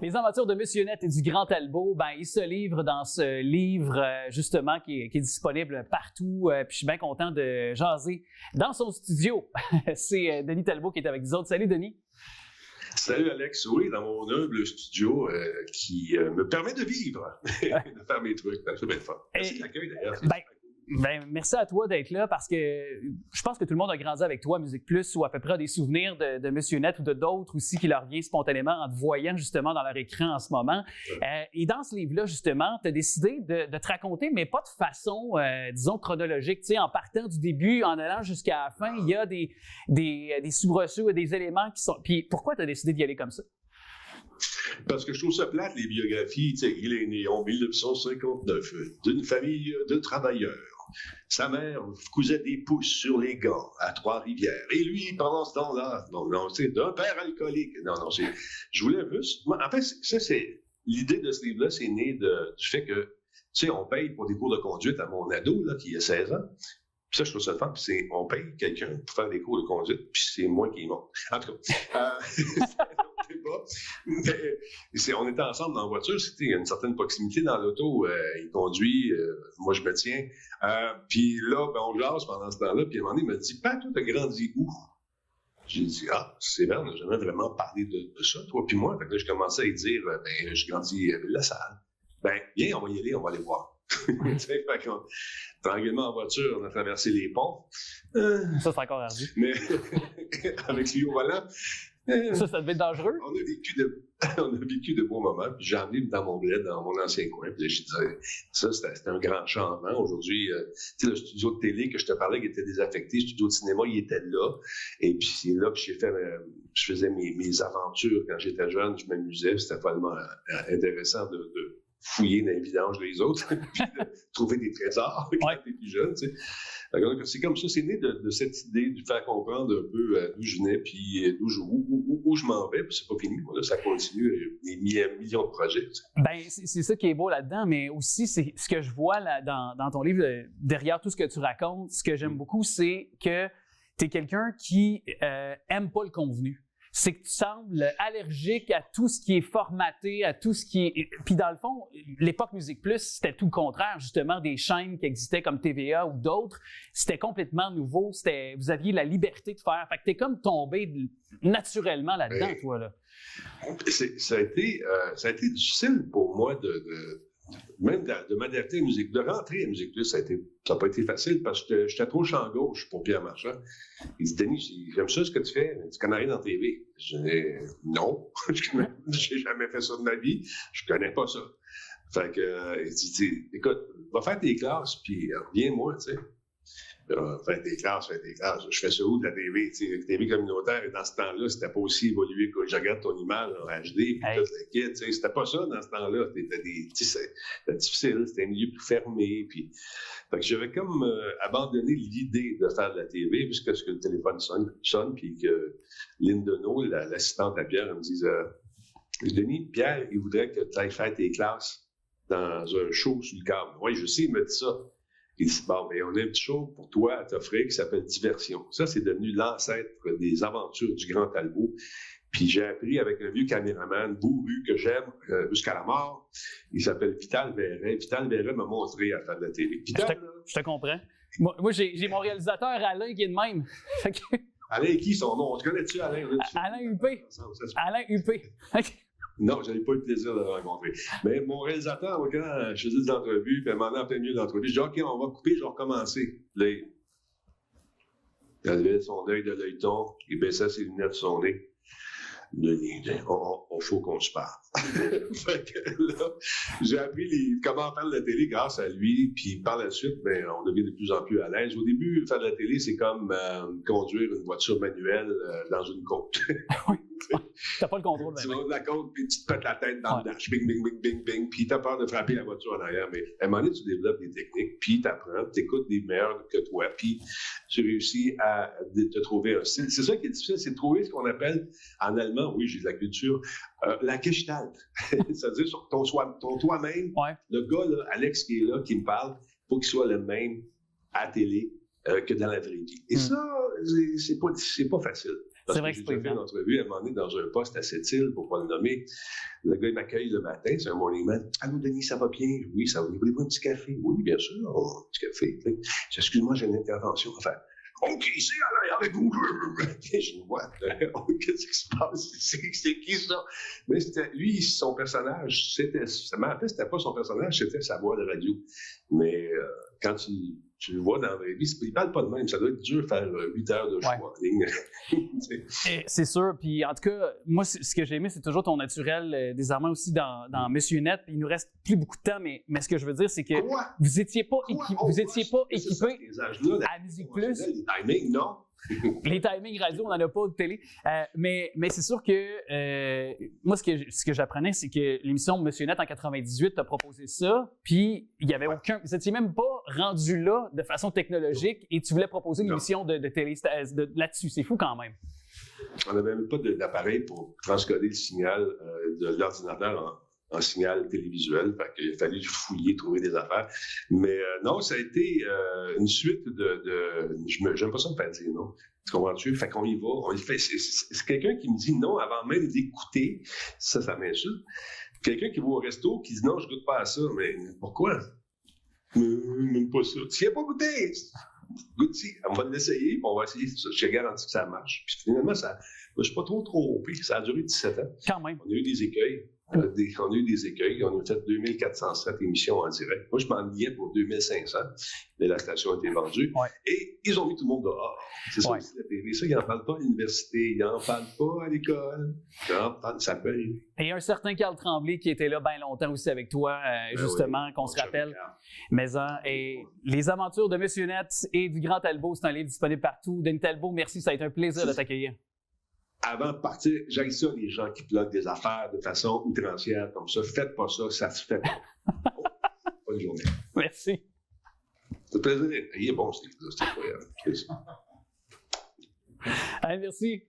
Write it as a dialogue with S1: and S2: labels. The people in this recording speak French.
S1: Les aventures de Monsieur Net et du Grand Talbot, il se livre dans ce livre, justement, qui est disponible partout. Puis je suis bien content de jaser dans son studio. C'est Denis Talbot qui est avec nous autres. Salut, Denis.
S2: Salut, Alex. Oui, dans mon humble studio qui me permet de vivre, de faire mes trucs. C'est bien fun. Merci de l'accueil, d'ailleurs.
S1: Merci à toi d'être là parce que je pense que tout le monde a grandi avec toi, Musique Plus, ou à peu près des souvenirs de Monsieur Net ou de d'autres aussi qui leur vient spontanément en te voyant justement dans leur écran en ce moment. Et dans ce livre-là, justement, tu as décidé de te raconter, mais pas de façon, disons, chronologique. Tu sais, en partant du début, en allant jusqu'à la fin, il y a des soubresauts et des éléments qui sont... Puis pourquoi tu as décidé d'y aller comme ça?
S2: Parce que je trouve ça plate, les biographies. Tu sais, il est né en 1959 d'une famille de travailleurs. Sa mère cousait des pousses sur les gants à Trois-Rivières. Et lui, pendant ce temps-là, c'est d'un père alcoolique. Je voulais juste... En fait, ça, c'est... L'idée de ce livre-là, c'est né du fait que, tu sais, on paye pour des cours de conduite à mon ado, là, qui a 16 ans. Puis ça, je trouve ça le fun. Puis on paye quelqu'un pour faire des cours de conduite, puis c'est moi qui y monte. En tout cas, mais on était ensemble dans la voiture, c'était une certaine proximité dans l'auto. Il conduit, moi je me tiens. Puis là, on jase pendant ce temps-là, puis à un moment donné, il m'a dit « Pat, toi, t'as grandi où? » J'ai dit « Ah, c'est vrai, on n'a jamais vraiment parlé de ça, toi puis moi. » Fait que là, je commençais à lui dire « je grandis à Ville-la-Salle. » Viens, on va y aller, on va aller voir. Tranquillement en voiture, on a traversé les ponts.
S1: Ça, c'est encore ardu.
S2: Mais avec lui au volant.
S1: Ça devait être dangereux.
S2: On a vécu de beaux moments. Puis j'en vivais dans mon bled, dans mon ancien coin. Puis je disais, ça, c'était un grand changement. Aujourd'hui, tu sais, le studio de télé que je te parlais, qui était désaffecté, le studio de cinéma, il était là. Et puis c'est là que je faisais mes aventures quand j'étais jeune. Je m'amusais. C'était vraiment intéressant de fouiller dans les vidanges des autres, puis de trouver des trésors quand t'es plus jeune, tu sais. C'est comme ça, c'est né de cette idée de faire comprendre un peu d'où je venais, puis où je m'en vais, puis c'est pas fini. Là, ça continue, il y a millions de projets. Tu sais.
S1: C'est ça qui est beau là-dedans, mais aussi, c'est ce que je vois là, dans ton livre, derrière tout ce que tu racontes, ce que j'aime beaucoup, c'est que t'es quelqu'un qui aime pas le convenu. C'est que tu sembles allergique à tout ce qui est formaté, à tout ce qui est... Puis dans le fond, l'époque Musique Plus, c'était tout le contraire, justement, des chaînes qui existaient comme TVA ou d'autres. C'était complètement nouveau. Vous aviez la liberté de faire. Fait que t'es comme tombé naturellement là-dedans, toi, là.
S2: Ça a été difficile pour moi de m'adapter à la musique, de rentrer à la Musique Plus, ça n'a pas été facile parce que j'étais trop champ gauche pour Pierre Marchand. Il dit, Denis, j'aime ça ce que tu fais, tu connais rien dans TV. Je dis, non, j'ai jamais fait ça de ma vie, je connais pas ça. Fait que, il dit, écoute, va faire tes classes, puis reviens-moi, tu sais. Faire tes classes. Je fais ça où de la TV? La TV communautaire, et dans ce temps-là, c'était pas aussi évolué que je regarde ton image en HD, puis tout le kit. C'était pas ça dans ce temps-là. C'était difficile, c'était un milieu plus fermé. Puis, fait que j'avais comme abandonné l'idée de faire de la TV, puisque le téléphone sonne, puis que Lynn Deneau, l'assistante à Pierre, elle me dise Denis, Pierre, il voudrait que tu ailles faire tes classes dans un show sur le câble. Oui, je sais, il m'a dit ça. Il dit, on a un petit show pour toi à t'offrir qui s'appelle Diversion. Ça, c'est devenu l'ancêtre des aventures du Grand Talbot. Puis j'ai appris avec un vieux caméraman bourru que j'aime jusqu'à la mort. Il s'appelle Vital Verret. Vital Verret m'a montré à faire de la télé. Vital,
S1: je te comprends. Moi j'ai mon réalisateur Alain qui est de même.
S2: Alain, qui son nom? On te connaît-tu, Alain?
S1: Alain Huppé. Alain Huppé.
S2: Non, j'avais pas eu le plaisir de le rencontrer. Mais mon réalisateur, quand je faisais des entrevues, puis elle m'en a en plein milieu de l'entrevue, je dis OK, on va couper, je vais recommencer. Là, il avait son œil de l'œilleton, il baissait ses lunettes sur son nez. On faut qu'on se parle. Fait que là, j'ai appris comment faire de la télé grâce à lui, puis par la suite, on devient de plus en plus à l'aise. Au début, faire de la télé, c'est comme conduire une voiture manuelle dans une côte.
S1: T'as pas le contrôle.
S2: Tu vas de la côte, puis tu te pètes la tête dans le dash, bing, bing, bing, bing, bing, puis t'as peur de frapper la voiture en arrière. Mais à un moment donné, tu développes des techniques, puis t'apprends, t'écoutes des meilleurs que toi, puis tu réussis à te trouver un style. C'est ça qui est difficile, c'est de trouver ce qu'on appelle, en allemand, oui, j'ai de la culture, la Gestalt. C'est-à-dire sur ton toi-même.
S1: Ouais.
S2: Le gars, là, Alex, qui est là, qui me parle, il faut qu'il soit le même à la télé que dans la vraie vie. Et ça, c'est pas facile.
S1: C'est vrai que
S2: j'ai
S1: c'est pas
S2: déjà fait une
S1: évident.
S2: entrevue à un moment donné dans un poste à Sept-Îles, pour pas le nommer. Le gars, il m'accueille le matin, c'est un morning man. Allô, Denis, ça va bien? Oui, ça va bien. Voulez-vous un petit café? Oui, bien sûr, un petit café. Excuse-moi, j'ai une intervention. Enfin, OK, c'est à l'arrière avec vous. Je me vois. Qu'est-ce qui se passe? C'est qui ça? Mais c'était, lui, son personnage, c'était pas son personnage, c'était sa voix de radio. Mais quand tu le vois dans la vraie vie, il parle pas de même. Ça doit être dur de faire 8 heures de show en ligne.
S1: Et c'est sûr. Puis en tout cas, moi, ce que j'ai aimé, c'est toujours ton naturel, désormais aussi dans Monsieur Net. Puis il nous reste plus beaucoup de temps, mais ce que je veux dire, c'est que vous étiez pas équipé à Musique Plus.
S2: Les timings, non.
S1: Les timings radio, on n'en a pas de télé. Mais c'est sûr que moi, ce que j'apprenais, c'est que l'émission Monsieur Net en 98 t'a proposé ça, puis il y avait aucun. Vous n'étiez même pas rendu là de façon technologique et tu voulais proposer une émission de télé là-dessus. C'est fou quand même.
S2: On n'avait même pas d'appareil pour transcoder le signal de l'ordinateur en signal télévisuel. Fait qu'il a fallu fouiller, trouver des affaires. Mais non, ça a été une suite j'aime pas ça me faire dire non. Tu comprends-tu? Fait qu'on y va, on y fait. C'est quelqu'un qui me dit non avant même d'écouter. Ça m'insulte. Quelqu'un qui va au resto, qui dit non, je goûte pas à ça. Mais pourquoi? Même pas ça. Tu n'y as pas goûté! Goûte-y, on va l'essayer, puis on va essayer. Je te garantis que ça marche. Puis finalement, je suis pas trop pire. Ça a duré 17 ans.
S1: Quand même.
S2: On a eu des écueils. On a eu des écueils. On a fait 2407 émissions en direct. Moi, je m'ennuyais pour 2500. Mais la station a été vendue.
S1: Ouais.
S2: Et ils ont mis tout le monde dehors. C'est ça aussi la TV. Ça, ils n'en parlent pas à l'université. Ils n'en parlent pas à l'école. Ça peut arriver.
S1: Et un certain Carl Tremblay qui était là bien longtemps aussi avec toi, justement, qu'on se rappelle. Mais et Les aventures de Monsieur Net et du Grand Talbot, c'est un livre disponible partout. Denis Talbot, merci, ça a été un plaisir de t'accueillir.
S2: Avant de partir, j'aime ça, les gens qui bloquent des affaires de façon outrancière comme ça. Faites pas ça, ça se fait pas. Bonne journée.
S1: Merci.
S2: C'est un plaisir. Il est bon, c'était incroyable.
S1: Allez, merci.